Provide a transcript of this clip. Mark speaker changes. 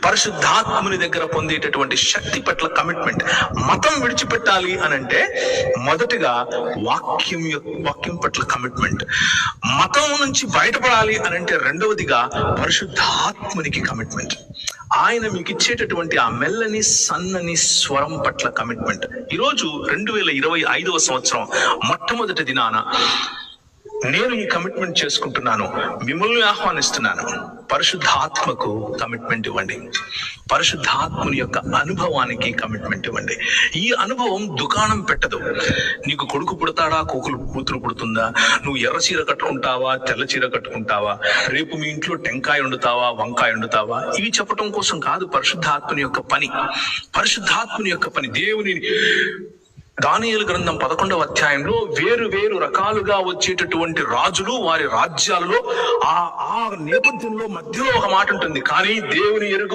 Speaker 1: పరిశుద్ధాత్ముని దగ్గర పొందేటటువంటి శక్తి పట్ల కమిట్మెంట్. మతం విడిచిపెట్టాలి అని అంటే మొదటిగా వాక్యం పట్ల కమిట్మెంట్. మతం నుంచి బయటపడాలి అని అంటే రెండవదిగా పరిశుద్ధాత్మునికి కమిట్మెంట్. ఆయన మీకు ఇచ్చేటటువంటి ఆ మెల్లని సన్నని స్వరం పట్ల కమిట్మెంట్. ఈరోజు 2025వ సంవత్సరం మొట్టమొదటి దినాన నేను ఈ కమిట్మెంట్ చేసుకుంటున్నాను, మిమ్మల్ని ఆహ్వానిస్తున్నాను. పరిశుద్ధాత్మకు కమిట్మెంట్ ఇవ్వండి. పరిశుద్ధాత్ముని యొక్క అనుభవానికి కమిట్మెంట్ ఇవ్వండి. ఈ అనుభవం దుకాణం పెట్టదు. నీకు కొడుకు పుడతాడా, కూతురు పుడుతుందా, నువ్వు ఎర్ర చీర కట్టుకుంటావా, తెల్ల చీర కట్టుకుంటావా, రేపు మీ ఇంట్లో టెంకాయ వండుతావా, వంకాయ వండుతావా, ఇవి చెప్పటం కోసం కాదు పరిశుద్ధాత్ముని యొక్క పని. పరిశుద్ధాత్ముని యొక్క పని దేవుని దానియేలు గ్రంథం 11వ అధ్యాయంలో వేరు వేరు రకాలుగా వచ్చేటటువంటి రాజులు వారి రాజ్యాలలో ఆ నేపథ్యంలో మధ్యలో ఒక మాట ఉంటుంది, కానీ దేవుని ఎరుగు